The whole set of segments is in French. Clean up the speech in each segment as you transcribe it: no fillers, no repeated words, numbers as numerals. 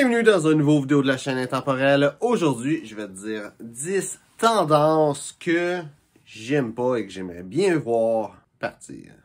Bienvenue dans une nouvelle vidéo de la chaîne Intemporelle. Aujourd'hui, je vais te dire 10 tendances que j'aime pas et que j'aimerais bien voir partir.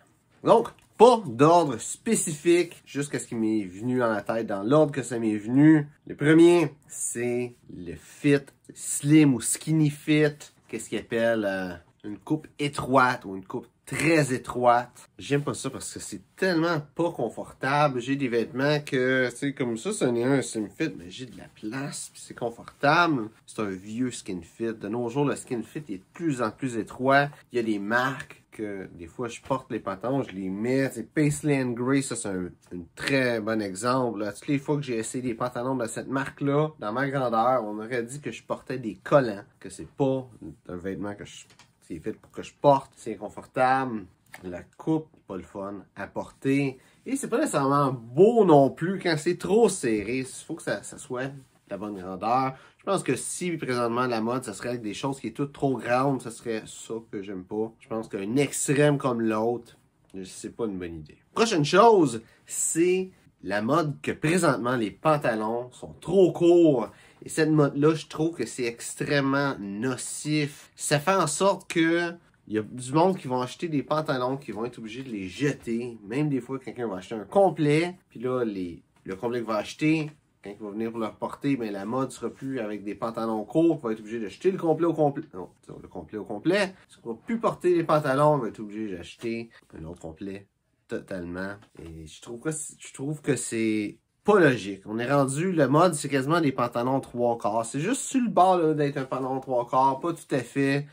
Donc, pas d'ordre spécifique, juste ce qui m'est venu dans la tête, dans l'ordre que ça m'est venu. Le premier, c'est le fit, slim ou skinny fit, qu'est-ce qu'ils appellent une coupe étroite ou une coupe très étroite. J'aime pas ça parce que c'est tellement pas confortable. J'ai des vêtements que, tu sais, comme ça, c'est un slim fit, mais j'ai de la place, puis c'est confortable. C'est un vieux skin fit. De nos jours, le skin fit est de plus en plus étroit. Il y a des marques que, des fois, je porte les pantalons, je les mets. C'est Paisley & Grey, ça, c'est un très bon exemple. Là. Toutes les fois que j'ai essayé des pantalons de cette marque-là, dans ma grandeur, on aurait dit que je portais des collants, que c'est pas un vêtement que c'est fait pour que je porte, c'est inconfortable, la coupe, pas le fun à porter, et c'est pas nécessairement beau non plus quand c'est trop serré, il faut que ça soit de la bonne grandeur. Je pense que si présentement la mode, ça serait avec des choses qui est toutes trop grandes, ça serait ça que j'aime pas. Je pense qu'un extrême comme l'autre, c'est pas une bonne idée. Prochaine chose, c'est la mode que présentement les pantalons sont trop courts. Et cette mode-là, je trouve que c'est extrêmement nocif. Ça fait en sorte que il y a du monde qui vont acheter des pantalons qui vont être obligés de les jeter. Même des fois, quelqu'un va acheter un complet. Puis là, le complet qu'il va acheter, quand il va venir pour le porter, ben, la mode sera plus avec des pantalons courts. Il va être obligé de jeter le complet au complet. Non, le complet au complet. Il ne va plus porter les pantalons. Il va être obligé d'acheter un autre complet totalement. Et je trouve que c'est pas logique. On est rendu, le mode, c'est quasiment des pantalons 3/4. C'est juste sur le bord d'être un pantalon 3/4, pas tout à fait.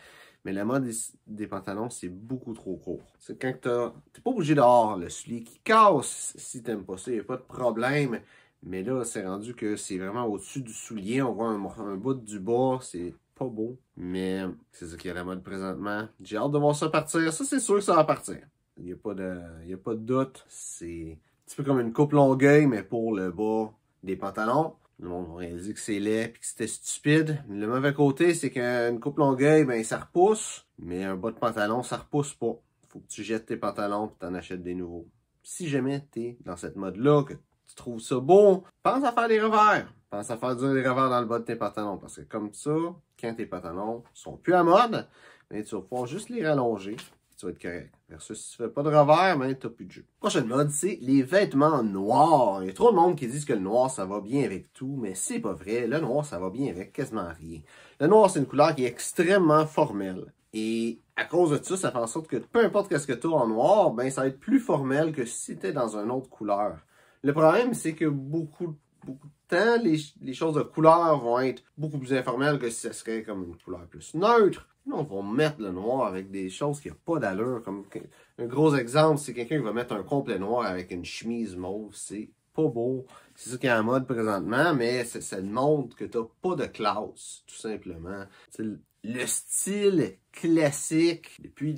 Mais la mode des pantalons, c'est beaucoup trop court. C'est quand t'es pas obligé d'avoir le soulier qui casse si t'aimes pas ça, y a pas de problème. Mais là, c'est rendu que c'est vraiment au-dessus du soulier. On voit un bout du bas, c'est pas beau. Mais c'est ça qui est à la mode présentement. J'ai hâte de voir ça partir. Ça, c'est sûr que ça va partir. Il n'y a pas de doute. C'est un petit peu comme une coupe longueuil, mais pour le bas des pantalons. Le monde aurait dit que c'est laid et que c'était stupide. Le mauvais côté, c'est qu'une coupe longueuil, ben ça repousse. Mais un bas de pantalon, ça repousse pas. Faut que tu jettes tes pantalons et t'en achètes des nouveaux. Si jamais t'es dans cette mode-là, que tu trouves ça beau, pense à faire des revers. Pense à faire des revers dans le bas de tes pantalons. Parce que comme ça, quand tes pantalons sont plus à mode, ben, tu vas pouvoir juste les rallonger. Tu vas être correct. Versus si tu fais pas de revers, ben t'as plus de jeu. Prochaine mode, c'est les vêtements noirs. Il y a trop de monde qui disent que le noir, ça va bien avec tout, mais c'est pas vrai. Le noir, ça va bien avec quasiment rien. Le noir, c'est une couleur qui est extrêmement formelle. Et à cause de ça, ça fait en sorte que peu importe ce que tu as en noir, ben ça va être plus formel que si tu étais dans une autre couleur. Le problème, c'est que beaucoup de temps, les choses de couleur vont être beaucoup plus informelles que si ça serait comme une couleur plus neutre. Là, on va mettre le noir avec des choses qui n'ont pas d'allure. Comme un gros exemple, c'est quelqu'un qui va mettre un complet noir avec une chemise mauve. C'est pas beau. C'est ça qui est en mode présentement, mais ça montre que tu n'as pas de classe, tout simplement. C'est le style classique, depuis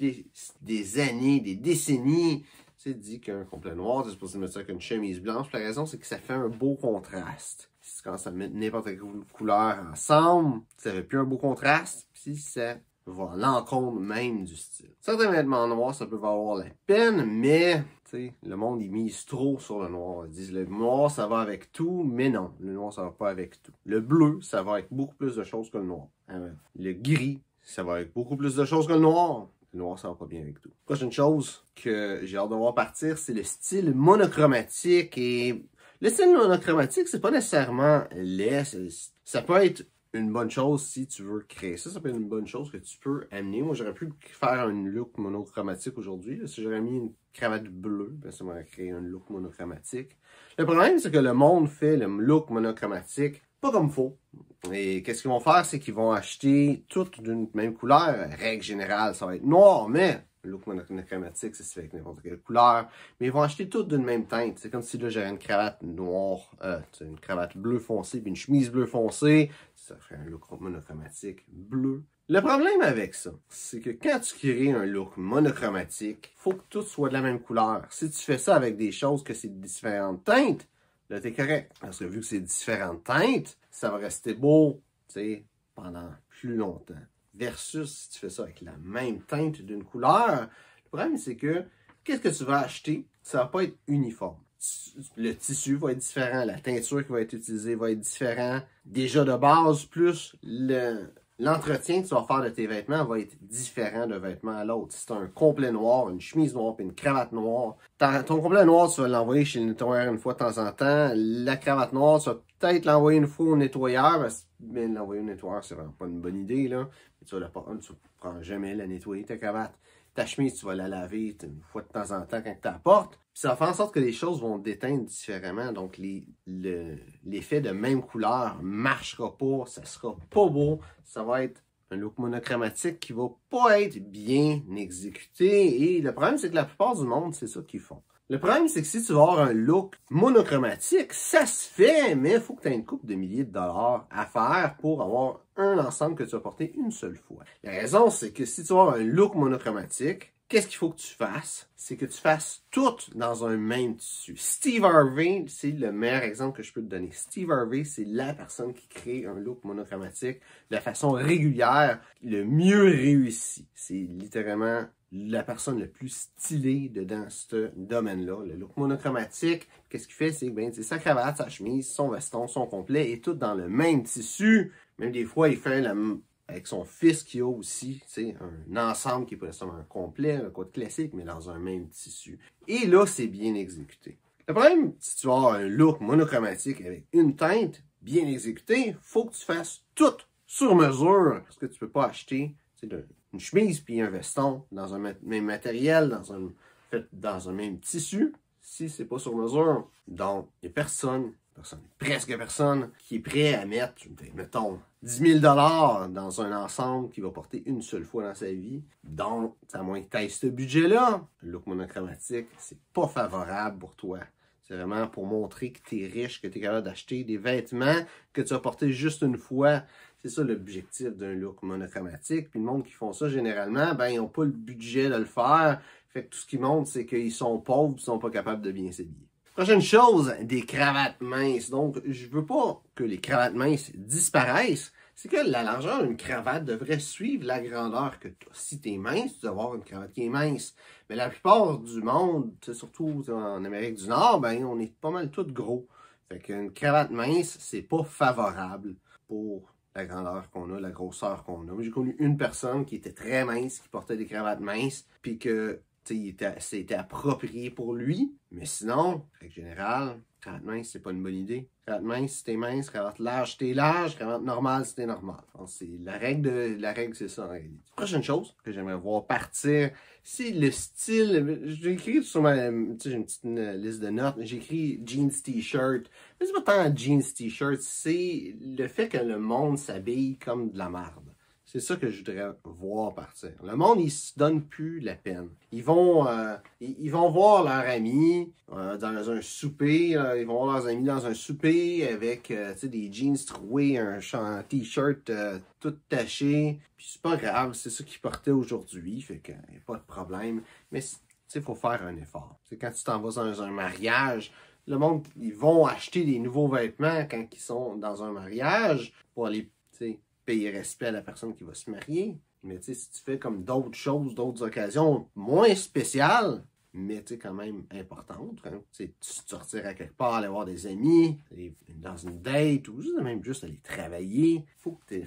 des années, des décennies, c'est dit qu'un complet noir, tu es supposé mettre ça avec une chemise blanche. La raison, c'est que ça fait un beau contraste. Quand ça met n'importe quelle couleur ensemble, ça fait plus un beau contraste. Puis ça va à l'encontre même du style. Certains vêtements noirs, ça peut valoir la peine, mais le monde, il mise trop sur le noir. Ils disent le noir, ça va avec tout, mais non, le noir, ça va pas avec tout. Le bleu, ça va avec beaucoup plus de choses que le noir. Le gris, ça va avec beaucoup plus de choses que le noir. Le noir, ça va pas bien avec tout. Prochaine chose que j'ai hâte de voir partir, c'est le style monochromatique. Et le style monochromatique, c'est pas nécessairement laid. Ça peut être une bonne chose si tu veux créer ça. Ça peut être une bonne chose que tu peux amener. Moi, j'aurais pu faire un look monochromatique aujourd'hui. Si j'aurais mis une cravate bleue, ben, ça m'aurait créé un look monochromatique. Le problème, c'est que le monde fait le look monochromatique pas comme faut. Et qu'est-ce qu'ils vont faire, c'est qu'ils vont acheter toutes d'une même couleur. Règle générale, ça va être noir, mais le look monochromatique, ça se fait avec n'importe quelle couleur. Mais ils vont acheter toutes d'une même teinte. C'est comme si là, j'avais une cravate noire, une cravate bleu foncé, puis une chemise bleu foncé. Ça ferait un look monochromatique bleu. Le problème avec ça, c'est que quand tu crées un look monochromatique, il faut que tout soit de la même couleur. Si tu fais ça avec des choses que c'est de différentes teintes, là, t'es correct. Parce que vu que c'est différentes teintes, ça va rester beau, tu sais, pendant plus longtemps. Versus si tu fais ça avec la même teinte d'une couleur, le problème, c'est que qu'est-ce que tu vas acheter, ça va pas être uniforme. le tissu va être différent, la teinture qui va être utilisée va être différente. Déjà de base, plus l'entretien que tu vas faire de tes vêtements va être différent d'un vêtement à l'autre. Si tu as un complet noir, une chemise noire et une cravate noire, ton complet noir, tu vas l'envoyer chez le nettoyeur une fois de temps en temps. La cravate noire, tu vas peut-être l'envoyer une fois au nettoyeur, mais l'envoyer au nettoyeur, c'est vraiment pas une bonne idée, là. Tu ne prends jamais la nettoyer, ta cravate. Ta chemise, tu vas la laver une fois de temps en temps quand tu l'apportes. Puis ça va faire en sorte que les choses vont déteindre différemment. Donc, l'effet de même couleur ne marchera pas. Ça sera pas beau. Ça va être un look monochromatique qui va pas être bien exécuté. Et le problème, c'est que la plupart du monde, c'est ça qu'ils font. Le problème, c'est que si tu vas avoir un look monochromatique, ça se fait, mais il faut que tu aies une couple de milliers de dollars à faire pour avoir un ensemble que tu vas porter une seule fois. La raison, c'est que si tu vas avoir un look monochromatique, qu'est-ce qu'il faut que tu fasses? C'est que tu fasses tout dans un même tissu. Steve Harvey, c'est le meilleur exemple que je peux te donner. Steve Harvey, c'est la personne qui crée un look monochromatique de façon régulière, le mieux réussi. C'est littéralement la personne la plus stylée dans ce domaine-là. Le look monochromatique, qu'est-ce qu'il fait? C'est que sa cravate, sa chemise, son veston, son complet, est tout dans le même tissu. Même des fois, il fait avec son fils qui a aussi un ensemble qui n'est pas nécessairement un complet, un code classique, mais dans un même tissu. Et là, c'est bien exécuté. Le problème, si tu as un look monochromatique avec une teinte bien exécutée, il faut que tu fasses tout sur mesure. Parce que tu ne peux pas acheter une chemise puis un veston dans un même matériel, dans un même tissu, si c'est pas sur mesure. Donc, il n'y a presque personne qui est prêt à mettre, mettons, 10 000 $ dans un ensemble qu'il va porter une seule fois dans sa vie. Donc, à moins que tu aies ce budget-là, le look monochromatique, c'est pas favorable pour toi. C'est vraiment pour montrer que tu es riche, que tu es capable d'acheter des vêtements que tu vas porter juste une fois. C'est ça l'objectif d'un look monochromatique. Puis le monde qui font ça, généralement, ils n'ont pas le budget de le faire. Fait que tout ce qui montre, c'est qu'ils sont pauvres et ne sont pas capables de bien s'habiller. Prochaine chose, des cravates minces. Donc, je veux pas que les cravates minces disparaissent. C'est que la largeur d'une cravate devrait suivre la grandeur que tu as. Si tu es mince, tu dois avoir une cravate qui est mince. Mais la plupart du monde, surtout en Amérique du Nord, on est pas mal tous gros. Fait qu'une cravate mince, c'est pas favorable pour la grandeur qu'on a, la grosseur qu'on a. J'ai connu une personne qui était très mince, qui portait des cravates minces, puis que c'était approprié pour lui. Mais sinon, en général, cravate mince, c'est pas une bonne idée. Cravate mince, si t'es mince, cravate large, si t'es large, cravate normale, si t'es normal. La règle, c'est ça en réalité. Prochaine chose que j'aimerais voir partir, c'est le style. J'ai écrit sur j'ai une petite liste de notes, j'ai écrit jeans t-shirt. Mais c'est pas tant un jeans t-shirt, c'est le fait que le monde s'habille comme de la merde. C'est ça que je voudrais voir partir. Le monde, il se donne plus la peine. Ils vont voir leurs amis dans un souper. Ils vont voir leurs amis dans un souper avec des jeans troués, un t-shirt tout taché. Puis c'est pas grave, c'est ça qu'ils portaient aujourd'hui. Fait qu'il n'y a pas de problème. Mais il faut faire un effort. C'est quand tu t'en vas dans un mariage, le monde, ils vont acheter des nouveaux vêtements quand ils sont dans un mariage pour aller, payer respect à la personne qui va se marier. Mais si tu fais comme d'autres choses, d'autres occasions moins spéciales, mais quand même importantes, sortir à quelque part, aller voir des amis, aller dans une date, ou juste aller travailler,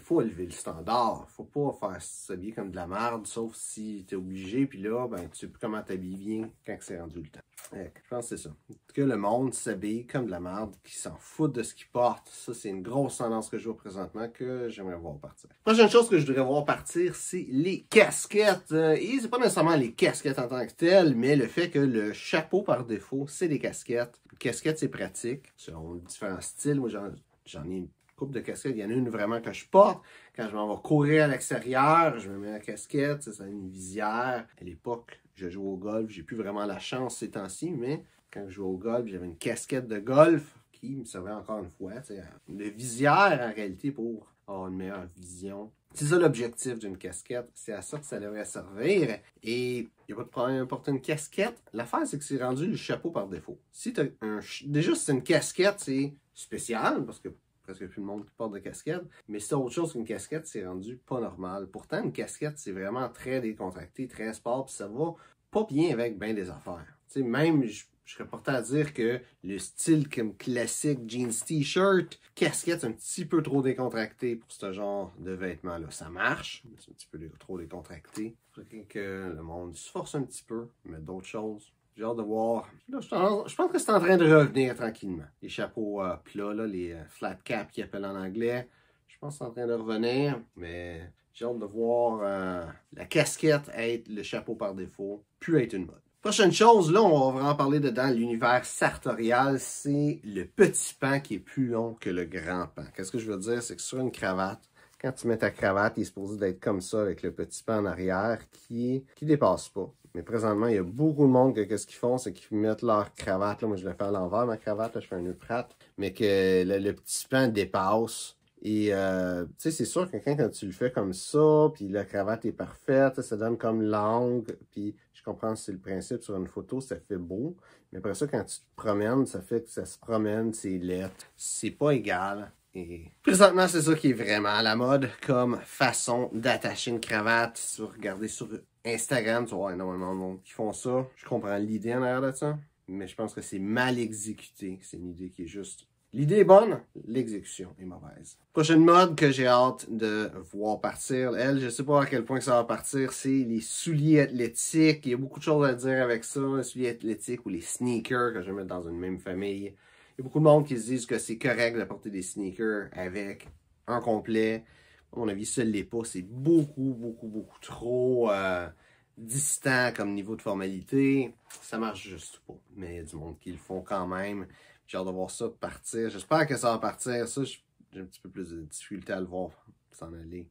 faut élever le standard. Faut pas faire s'habiller comme de la merde, sauf si tu es obligé, puis là, tu sais plus comment t'habiller bien quand c'est rendu le temps. Je pense que c'est ça. Que le monde s'habille comme de la merde, qui s'en fout de ce qu'il porte. Ça, c'est une grosse tendance que je vois présentement que j'aimerais voir partir. Prochaine chose que je voudrais voir partir, c'est les casquettes. Et c'est pas nécessairement les casquettes en tant que telles, mais le fait que le chapeau par défaut, c'est des casquettes. Les casquettes, c'est pratique. Selon différents styles. Moi, j'en ai une couple de casquettes. Il y en a une vraiment que je porte. Quand je m'en vais courir à l'extérieur, je me mets la casquette. Ça, c'est une visière. À l'époque, je joue au golf. J'ai plus vraiment la chance ces temps-ci, mais quand je jouais au golf, j'avais une casquette de golf qui me servait encore une fois. De visière, en réalité, pour avoir une meilleure vision. C'est ça l'objectif d'une casquette. C'est à ça que ça devrait servir. Et il n'y a pas de problème à porter une casquette. L'affaire, c'est que c'est rendu le chapeau par défaut. Déjà, si c'est une casquette, c'est spécial, parce que presque plus le monde porte de casquette. Mais si c'est autre chose qu'une casquette, c'est rendu pas normal. Pourtant, une casquette, c'est vraiment très décontracté, très sport, puis ça va pas bien avec bien des affaires. Même, je Je serais porté à dire que le style comme classique, jeans t-shirt, casquette, c'est un petit peu trop décontracté pour ce genre de vêtements-là. Ça marche, mais c'est un petit peu trop décontracté. Il faudrait que le monde se force un petit peu, mais d'autres choses. J'ai hâte de voir. Là, je pense que c'est en train de revenir tranquillement. Les chapeaux plats, là, les flat cap qu'ils appellent en anglais, je pense que c'est en train de revenir, mais j'ai hâte de voir la casquette être le chapeau par défaut, plus être une mode. Prochaine chose, là, on va vraiment parler dedans l'univers sartorial, c'est le petit pan qui est plus long que le grand pan. Qu'est-ce que je veux dire? C'est que sur une cravate, quand tu mets ta cravate, il est supposé d'être comme ça avec le petit pan en arrière qui dépasse pas. Mais présentement, il y a beaucoup de monde que qu'est-ce qu'ils font, c'est qu'ils mettent leur cravate. Là, moi, je l'ai fait à l'envers, ma cravate, là, je fais un nœud prate, mais que le petit pan dépasse. Et tu sais, c'est sûr que quand tu le fais comme ça, puis la cravate est parfaite, ça donne comme l'angle, puis je comprends que c'est le principe sur une photo, ça fait beau. Mais après ça, quand tu te promènes, ça fait que ça se promène, c'est laid. C'est pas égal. Et présentement, c'est ça qui est vraiment à la mode comme façon d'attacher une cravate. Si vous regardez sur Instagram, tu vas voir énormément de monde qui font ça. Je comprends l'idée en arrière de ça, mais je pense que c'est mal exécuté. C'est une idée qui est juste... L'idée est bonne, l'exécution est mauvaise. Prochaine mode que j'ai hâte de voir partir, je sais pas à quel point ça va partir, c'est les souliers athlétiques. Il y a beaucoup de choses à dire avec ça, les souliers athlétiques ou les sneakers que je vais mettre dans une même famille. Il y a beaucoup de monde qui se disent que c'est correct de porter des sneakers avec un complet. À mon avis, ça ne l'est pas. C'est beaucoup trop distant comme niveau de formalité. Ça marche juste pas. Mais il y a du monde qui le font quand même. J'ai hâte de voir ça partir. J'espère que ça va partir. Ça, j'ai un petit peu plus de difficulté à le voir s'en aller.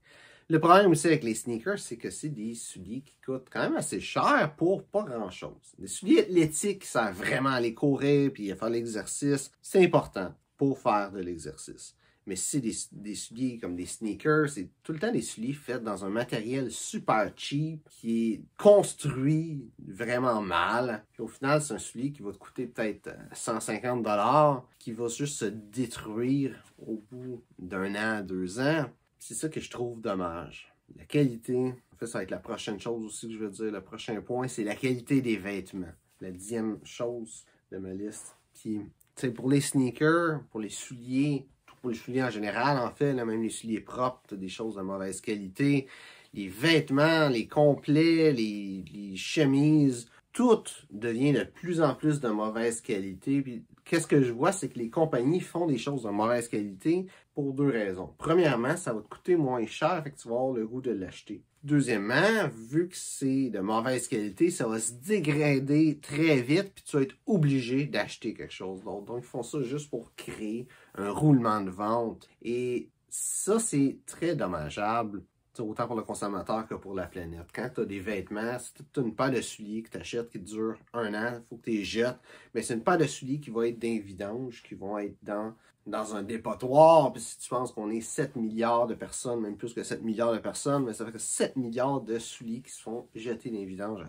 Le problème aussi avec les sneakers, c'est que c'est des souliers qui coûtent quand même assez cher pour pas grand-chose. Des souliers athlétiques qui servent vraiment à aller courir puis à faire l'exercice, c'est important pour faire de l'exercice. Mais si c'est des souliers comme des sneakers, c'est tout le temps des souliers faits dans un matériel super cheap qui est construit vraiment mal. Puis au final, c'est un soulier qui va te coûter peut-être 150 $, qui va juste se détruire au bout d'un an, 2 ans. C'est ça que je trouve dommage. La qualité, en fait, ça va être la prochaine chose aussi que je veux dire. Le prochain point, c'est la qualité des vêtements. La 10e chose de ma liste. Puis, tu sais, pour les sneakers, pour les souliers en général, en fait, là, même les souliers propres, t'as des choses de mauvaise qualité. Les vêtements, les complets, les chemises, tout devient de plus en plus de mauvaise qualité. Puis, qu'est-ce que je vois, c'est que les compagnies font des choses de mauvaise qualité pour 2 raisons. Premièrement, ça va te coûter moins cher, fait que tu vas avoir le goût de l'acheter. Deuxièmement, vu que c'est de mauvaise qualité, ça va se dégrader très vite, puis tu vas être obligé d'acheter quelque chose d'autre. Donc, ils font ça juste pour créer un roulement de vente. Et ça, c'est très dommageable. Autant pour le consommateur que pour la planète. Quand tu as des vêtements, si tu as une paire de souliers que tu achètes qui dure 1 an, il faut que tu les jettes. Mais c'est une paire de souliers qui va être d'un vidange, qui vont être dans un dépotoir. Puis si tu penses qu'on est 7 milliards de personnes, même plus que 7 milliards de personnes, mais ça fait que 7 milliards de souliers qui se font jeter dans les vidanges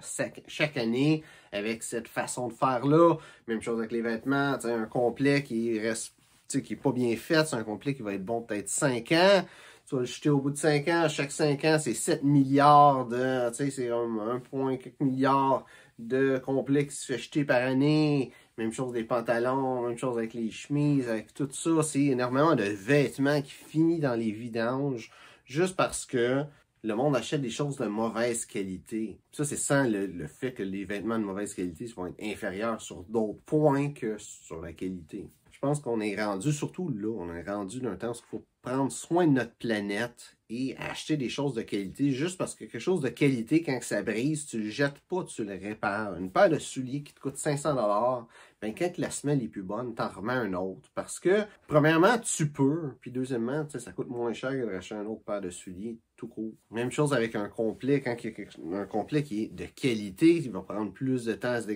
chaque année avec cette façon de faire-là. Même chose avec les vêtements, un complet qui reste, qui n'est pas bien fait, c'est un complet qui va être bon peut-être 5 ans. Tu vas le jeter au bout de 5 ans. Chaque 5 ans, c'est 7 milliards de... Tu sais, c'est 1 quelques milliards de complets qui se fait jeter par année. Même chose des pantalons, même chose avec les chemises, avec tout ça. C'est énormément de vêtements qui finissent dans les vidanges juste parce que le monde achète des choses de mauvaise qualité. Ça, c'est sans le fait que les vêtements de mauvaise qualité vont être inférieurs sur d'autres points que sur la qualité. Je pense qu'on est rendu, surtout là, on est rendu d'un temps où il faut prendre soin de notre planète et acheter des choses de qualité juste parce que quelque chose de qualité, quand ça brise, tu le jettes pas, tu le répares. Une paire de souliers qui te coûte 500 $, ben quand la semelle est plus bonne, t'en remets un autre. Parce que, premièrement, tu peux, puis deuxièmement, ça coûte moins cher que d'acheter un autre paire de souliers, tout court. Même chose avec un complet, quand il y a un complet qui est de qualité, il va prendre plus de temps à se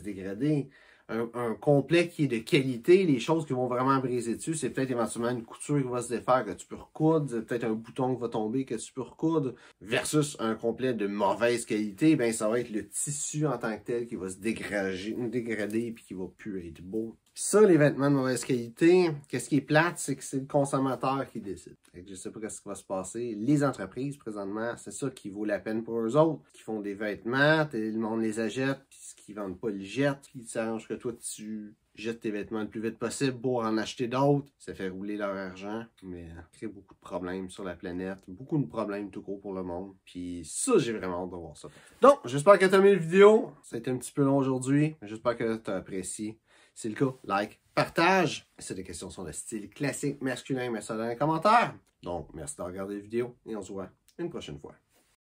dégrader. Un complet qui est de qualité, les choses qui vont vraiment briser dessus, c'est peut-être éventuellement une couture qui va se défaire que tu peux recoudre, peut-être un bouton qui va tomber que tu peux recoudre, versus un complet de mauvaise qualité, ben ça va être le tissu en tant que tel qui va se dégrader puis qui va plus être beau. Ça, les vêtements de mauvaise qualité, qu'est-ce qui est plate, c'est que c'est le consommateur qui décide. Fait que je sais pas ce qui va se passer. Les entreprises, présentement, c'est ça qui vaut la peine pour eux autres, qui font des vêtements, le monde les achète, puis ce qu'ils vendent pas, ils les jettent. Puis ils s'arrangent que toi, tu jettes tes vêtements le plus vite possible pour en acheter d'autres. Ça fait rouler leur argent, mais ça crée beaucoup de problèmes sur la planète, beaucoup de problèmes tout court pour le monde. Puis ça, j'ai vraiment hâte de voir ça. Donc, j'espère que tu as aimé la vidéo. Ça a été un petit peu long aujourd'hui, mais j'espère que tu as apprécié. Si c'est le cas, like, partage. Si des questions sur le style classique masculin, mets ça dans les commentaires. Donc, merci de regarder la vidéo et on se voit une prochaine fois.